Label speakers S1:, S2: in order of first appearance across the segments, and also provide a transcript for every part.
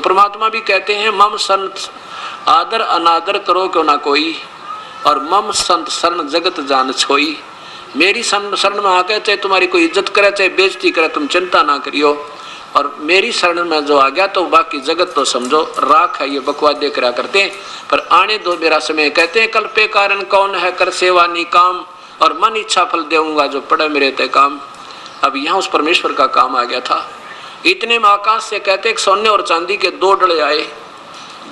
S1: परमात्मा भी कहते हैं मम संत आदर अनादर करो क्यों ना कोई, और मम संत शरण जगत जान छोई। मेरी शरण में आके चाहे तुम्हारी कोई इज्जत करे चाहे बेइज्जती करे, तुम चिंता ना करियो, और मेरी शरण में जो आ गया तो बाकी जगत तो समझो राख है। ये बकवाद देख रहा करते हैं, पर आने दो मेरा समय। कहते हैं कल पे कारण कौन है कर सेवा निकाम, और मन इच्छा फल देऊंगा जो पड़े मेरे ते काम। अब यहाँ उस परमेश्वर का काम आ गया था। इतने में आकाश से कहते हैं सोने और चांदी के 2 डले आए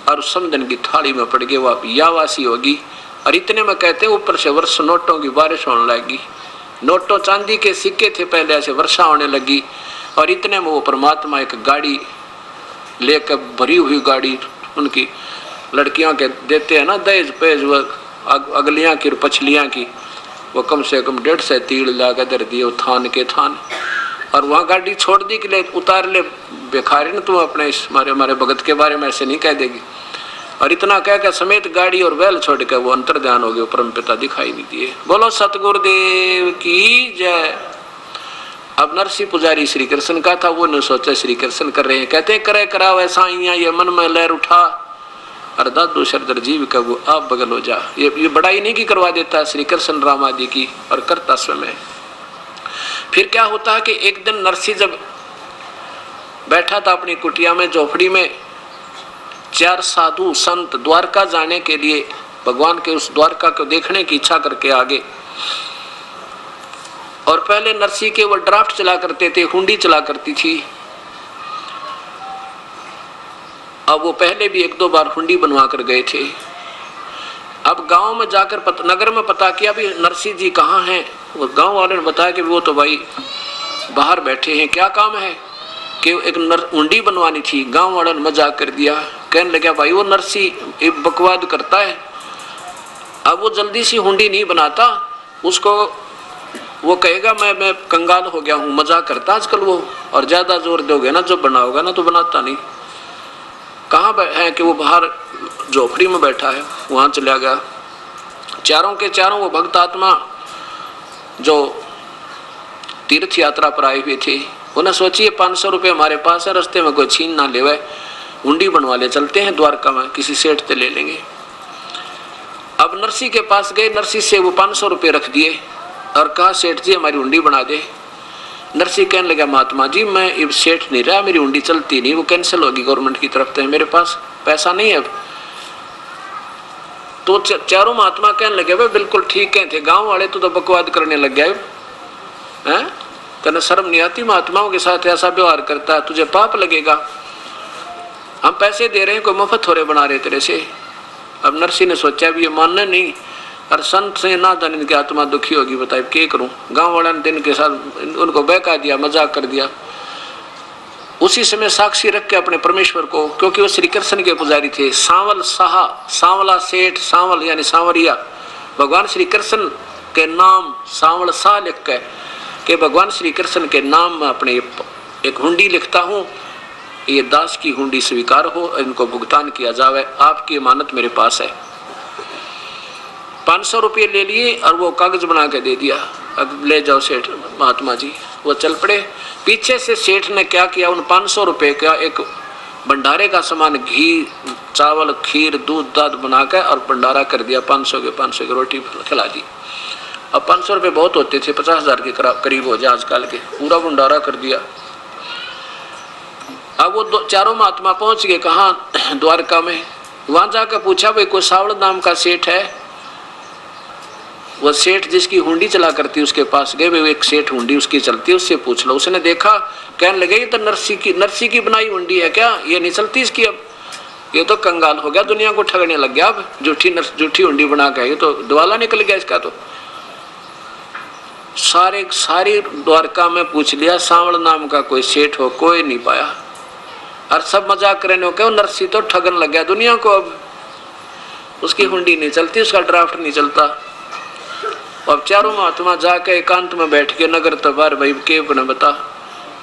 S1: और समदन की थाली में पड़ गए, वो यावासी होगी। और इतने में कहते हैं ऊपर से वर्ष नोटों की बारिश होने लगी। नोटों चांदी के सिक्के थे पहले, ऐसे वर्षा होने लगी। और इतने में वो परमात्मा एक गाड़ी लेकर, भरी हुई गाड़ी, उनकी लड़कियों के देते हैं ना दहेज पेज, वो अगलियां की और पछलियां की, वो कम से कम 150 तीड़ लाकर दर दिए थान के थान। और वहाँ गाड़ी छोड़ दी कि ले उतार ले बेखारी न तुम अपने हमारे भगत के बारे में ऐसे नहीं कह देगी। और इतना कह कर समेत गाड़ी और बैल छोड़ कर वो अंतर ध्यान हो गए, परम पिता दिखाई नहीं दिए। बोलो सतगुरुदेव की जय। अब नरसिंह पुजारी श्री कृष्ण का था, वो न सोचा श्री कृष्ण कर रहे हैं। कहते करे कराव ऐसा ये मन में लहर उठा, और दादू शरदर जीव का वो आप बगल हो जा। ये बड़ाई नहीं की करवा देता श्री कृष्ण राम आदि की, और करता स्वयं। फिर क्या होता है कि एक दिन नरसिंह जब बैठा था अपनी कुटिया में झोपड़ी में, 4 साधु संत द्वारका जाने के लिए भगवान के उस द्वारका को देखने की इच्छा करके आगे। और पहले नरसिंह के वो ड्राफ्ट चला करते थे, हुंडी चला करती थी। अब वो पहले भी 1-2 बार हुंडी बनवा कर गए थे। अब गांव में जाकर नगर में पता किया भी नरसिंह जी कहाँ हैं। वो गांव वाले ने बताया कि वो तो भाई बाहर बैठे हैं। क्या काम है कि एक हुंडी बनवानी थी। गांव वालों ने मजाक कर दिया, कहने लगा भाई वो नरसिंह एक बकवाद करता है, अब वो जल्दी सी हुंडी नहीं बनाता, उसको वो कहेगा मैं कंगाल हो गया हूँ। मजाक करता आजकल वो, और ज्यादा जोर दोगे ना जो बनाओगे ना तो बनाता नहीं। कहाँ है कि वो बाहर झोपड़ी में बैठा है, वहां चला गया। चारों के चारों वो भक्त आत्मा जो तीर्थ यात्रा पर आए हुए थे, उन्हें सोचिए 500 रुपये हमारे पास है, रास्ते में कोई छीन ना लेवे, हुंडी बनवा ले, चलते हैं द्वारका में, किसी सेठ से ले लेंगे। अब नरसिंह के पास गए, नरसिंह से वो 500 रुपये रख दिए और कहा सेठ जी हमारी हुंडी बना दे। नरसिंह कहने लगा महात्मा जी मैं अब सेठ नहीं रहा, मेरी हुंडी चलती नहीं, वो कैंसिल होगी गवर्नमेंट की तरफ से, मेरे पास पैसा नहीं है अब। तो चारों महात्मा कहने लगे भाई बिल्कुल ठीक कहते, गांव वाले तो बकवाद करने लग गए हैं, तेने शर्म नहीं आती महात्माओं के साथ ऐसा व्यवहार करता है, तुझे पाप लगेगा, हम पैसे दे रहे हैं कोई मुफ्त हो रहे बना रहे तेरे से। अब नरसिंह ने सोचा भी ये मानना नहीं, और संत से ना धन इनकी आत्मा दुखी होगी, बताए क्या करूं। गांव वाले ने दिन के साथ उनको बहका दिया, मजाक कर दिया। उसी समय साक्षी रख के अपने परमेश्वर को, क्योंकि वो श्री कृष्ण के पुजारी थे, सांवल साहा, सांवला सेठ, सांवल यानी सांवरिया, भगवान श्री कृष्ण के नाम सांवल शाह लिख के कि भगवान श्री कृष्ण के नाम में अपने एक हुंडी लिखता हूँ, ये दास की हुंडी स्वीकार हो, इनको भुगतान किया जावे, आपकी अमानत मेरे पास है। 500 रुपये ले लिए और वो कागज बना के दे दिया, अब ले जाओ सेठ महात्मा जी। वो चल पड़े। पीछे से सेठ ने क्या किया, उन 500 रुपये का एक भंडारे का सामान, घी चावल खीर दूध दाद बना के और भंडारा कर दिया, 500 की रोटी खिला दी। अब 500 रुपये बहुत होते थे, 50,000 के करीब हो जाए आजकल के, पूरा भंडारा कर दिया। अब वो चारों महात्मा पहुंच गए कहाँ, द्वारका में। वहां जाकर पूछा भाई कोई सावड़ नाम का सेठ है। वो सेठ जिसकी हुंडी चला करती उसके पास गए, वो एक सेठ हुंडी उसकी चलती, उससे पूछ लो। उसने देखा, कहने लगे ये तो नरसिंह की बनाई हुंडी है क्या, ये नहीं चलती इसकी, अब ये तो कंगाल हो गया, दुनिया को ठगने लग गया, अब झूठी हुंडी बना के, ये तो दिवाला निकल गया इसका। तो सारी द्वारका में पूछ लिया, सांवल नाम का कोई सेठ हो, कोई नहीं पाया। और सब मजाक करने हो, नरसिंह तो ठगन लग गया दुनिया को, अब उसकी हुंडी नहीं चलती, उसका ड्राफ्ट नहीं चलता। अब चारों महात्मा जाके एकांत में बैठ के नगर तबार भाई के ने बता,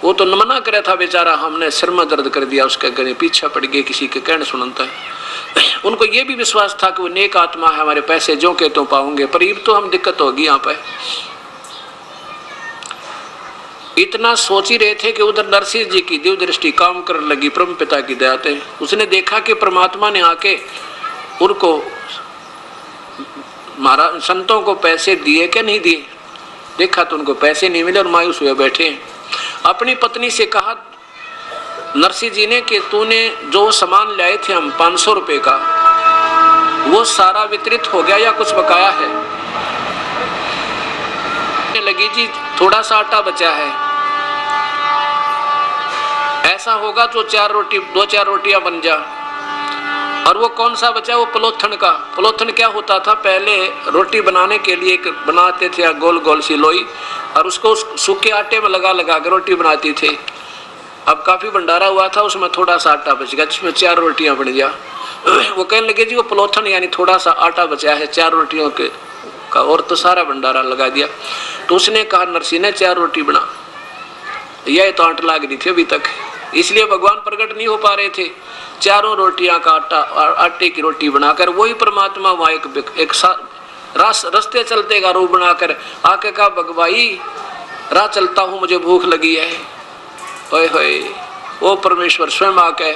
S1: वो तो मना करे था बेचारा, हमने सिर में दर्द कर दिया, उसके गले पीछे पड़ गए, किसी के कहने सुनता है। उनको ये भी विश्वास था कि वो नेक आत्मा है, हमारे पैसे जो के तो पाओगे, पर ये तो हम दिक्कत होगी यहाँ पे। इतना सोच ही रहे थे कि उधर नरसिंह जी की दिव्य दृष्टि काम करने लगी परम पिता की दया से। उसने देखा कि परमात्मा ने आके उनको महाराज संतों को पैसे दिए क्या नहीं दिए। देखा तो उनको पैसे नहीं मिले और मायूस हुए बैठे। अपनी पत्नी से कहा नरसिंह जी ने कि तूने जो सामान लाए थे हम 500 रुपए का, वो सारा वितरित हो गया या कुछ बकाया है। लगी जी थोड़ा सा आटा बचा है, ऐसा होगा तो 2-4 रोटियां बन जा। और वो कौन सा बचा, वो पलोथन का। पलोथन क्या होता था, पहले रोटी बनाने के लिए एक बनाते थे गोल गोल सी लोई, और उसको सूखे आटे में लगा लगा कर रोटी बनाती थे। अब काफी भंडारा हुआ था, उसमें थोड़ा सा आटा बच गया जिसमें 4 रोटियां बन जा। वो कहने लगे जी वो पलोथन यानी थोड़ा सा आटा बचा है 4 रोटियों के का, और तो सारा भंडारा लगा दिया। तो उसने कहा नरसिंह ने 4 रोटी बना। यह तो आंट लाग रही थी अभी तक, इसलिए भगवान प्रकट नहीं हो पा रहे थे। 4 रोटियां का आटे की रोटी बनाकर वही परमात्मा वहां एक रास्ते चलते का रूप बनाकर आके कहा भगवाई राह चलता हूं मुझे भूख लगी है। ओए होए वो परमेश्वर स्वयं आके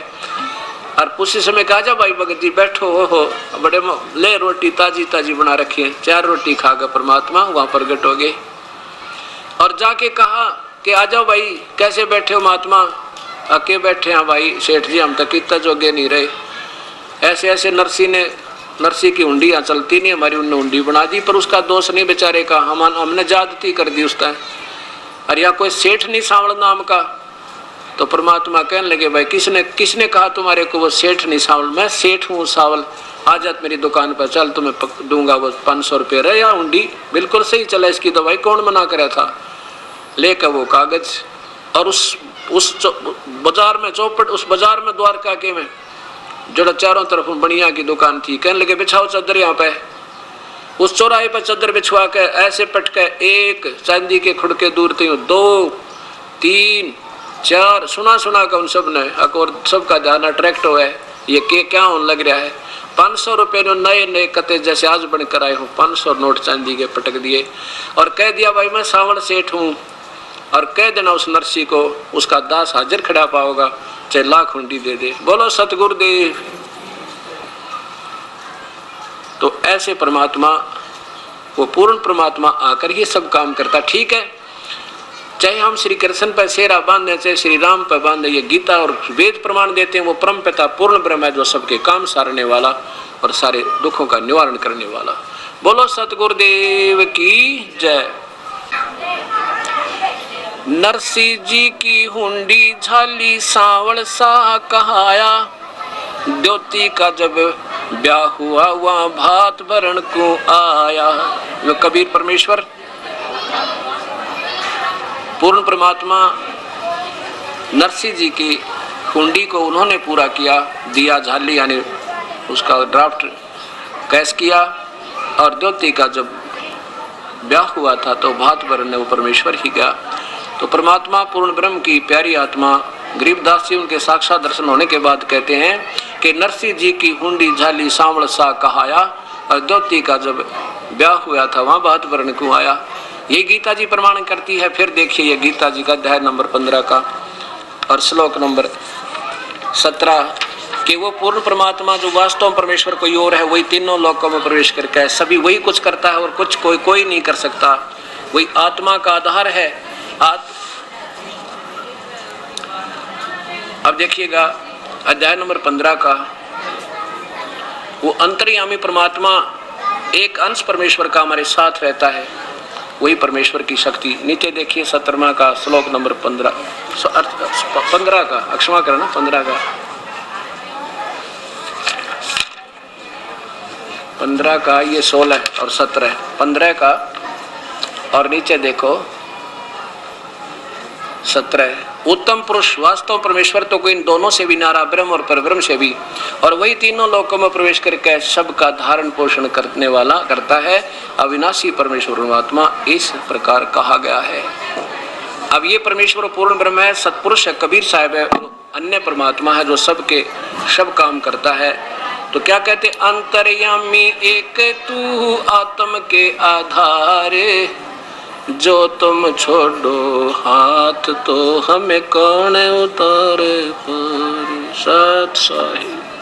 S1: और उसी समय कहा जा भाई भगत जी बैठो हो बड़े ले रोटी ताजी ताजी बना रखी है। 4 रोटी खाकर परमात्मा वहां प्रकट हो गए और जाके कहा कि आ जाओ भाई, कैसे बैठे हो महात्मा। आके बैठे हैं भाई सेठ जी, हम तक इतना जोगे नहीं रहे। ऐसे ऐसे नरसिंह की हुंडियां चलती नहीं, हमारी उनने हुंडी बना दी, पर उसका दोष नहीं बेचारे का, हमने ज्यादती कर दी उस टाइम। और या कोई सेठ नहीं सांवल नाम का। तो परमात्मा कहने लगे भाई किसने कहा तुम्हारे को वो सेठ नहीं सांवल, मैं सेठ हूँ सांवल। आ जात मेरी दुकान पर, चल तुम्हें दूंगा वो 500 रुपये रहे या हुंडी। बिल्कुल सही चला इसकी दवाई, कौन मना करे था। लेकर वो कागज और उस बाजार में चौपट, उस बाजार में द्वारका के में जो चारों तरफ बनिया की दुकान थी, कहने लगे बिछाओ चादर यहाँ पे। उस चौराहे पर चादर बिछवा के ऐसे पटके 1 चांदी के खुड़के दूर थे 2 3 4 सुना का उन सब ने और सबका ध्यान अट्रैक्ट हुआ है। ये क्या होने लग रहा है। 500 रुपए नए कते जैसे आज बनकर आए हो, 500 नोट चांदी के पटक दिए और कह दिया भाई मैं सावण सेठ हूँ। और कह देना उस नरसिंह को उसका दास हाजिर खड़ा पाओगा, चाहे लाख हुंडी दे दे। बोलो सतगुरुदेव। तो ऐसे परमात्मा, वो पूर्ण परमात्मा आकर ही सब काम करता। ठीक है, चाहे हम श्री कृष्ण पर सेरा बांधे, चाहे श्री राम पर बांधे, ये गीता और वेद प्रमाण देते हैं वो परम पिता पूर्ण ब्रह्म है जो सबके काम सारने वाला और सारे दुखों का निवारण करने वाला। बोलो सतगुरुदेव की जय। नरसिंह जी की हुंडी झाली सांवल सा कहाया, द्योती का जब ब्याह हुआ वहां भात भरण को आया। वो कबीर परमेश्वर पूर्ण परमात्मा नरसिंह जी की हुंडी को उन्होंने पूरा किया, दिया झाली यानी उसका ड्राफ्ट कैश किया। और द्योती का जब ब्याह हुआ था तो भात भरने वो परमेश्वर ही गया। तो परमात्मा पूर्ण ब्रह्म की प्यारी आत्मा गरीबदास जी उनके साक्षात दर्शन होने के बाद कहते हैं कि नरसिंह जी की हुंडी झाली सांवल सा कहाया, और द्योती का जब ब्याह हुआ था वहां भात भरण को आया। ये गीता जी प्रमाण करती है। फिर देखिए ये गीता जी का अध्याय नंबर 15 का और श्लोक नंबर 17 कि वो पूर्ण परमात्मा जो वास्तव में परमेश्वर कोई और है, वही तीनों लोकों में प्रवेश करके है, सभी वही कुछ करता है और कुछ कोई नहीं कर सकता। वही आत्मा का आधार है। अब देखिएगा अध्याय नंबर 15 का, वो अंतर्यामी परमात्मा एक अंश परमेश्वर का हमारे साथ रहता है, वही परमेश्वर की शक्ति। नीचे देखिए 17वां का श्लोक नंबर 15 का अक्षमा करना 15 का ये 16 और 17 15 का और नीचे देखो 17 उत्तम पुरुष वास्तव परमेश्वर तो कोई इन दोनों से भी नारा, ब्रह्म और परब्रह्म से भी, और वही तीनों लोकों में प्रवेश करके सबका धारण पोषण करने वाला करता है। अविनाशी परमेश्वर परमात्मा इस प्रकार कहा गया है। अब ये परमेश्वर पूर्ण ब्रह्म है, सतपुरुष है, कबीर साहब है, अन्य परमात्मा है जो सबके सब काम करता है। तो क्या कहते, अंतर्यामी एक तू आत्म के आधार, जो तुम छोड़ो हाथ तो हमें कौन उतारे पार। सत साहिब।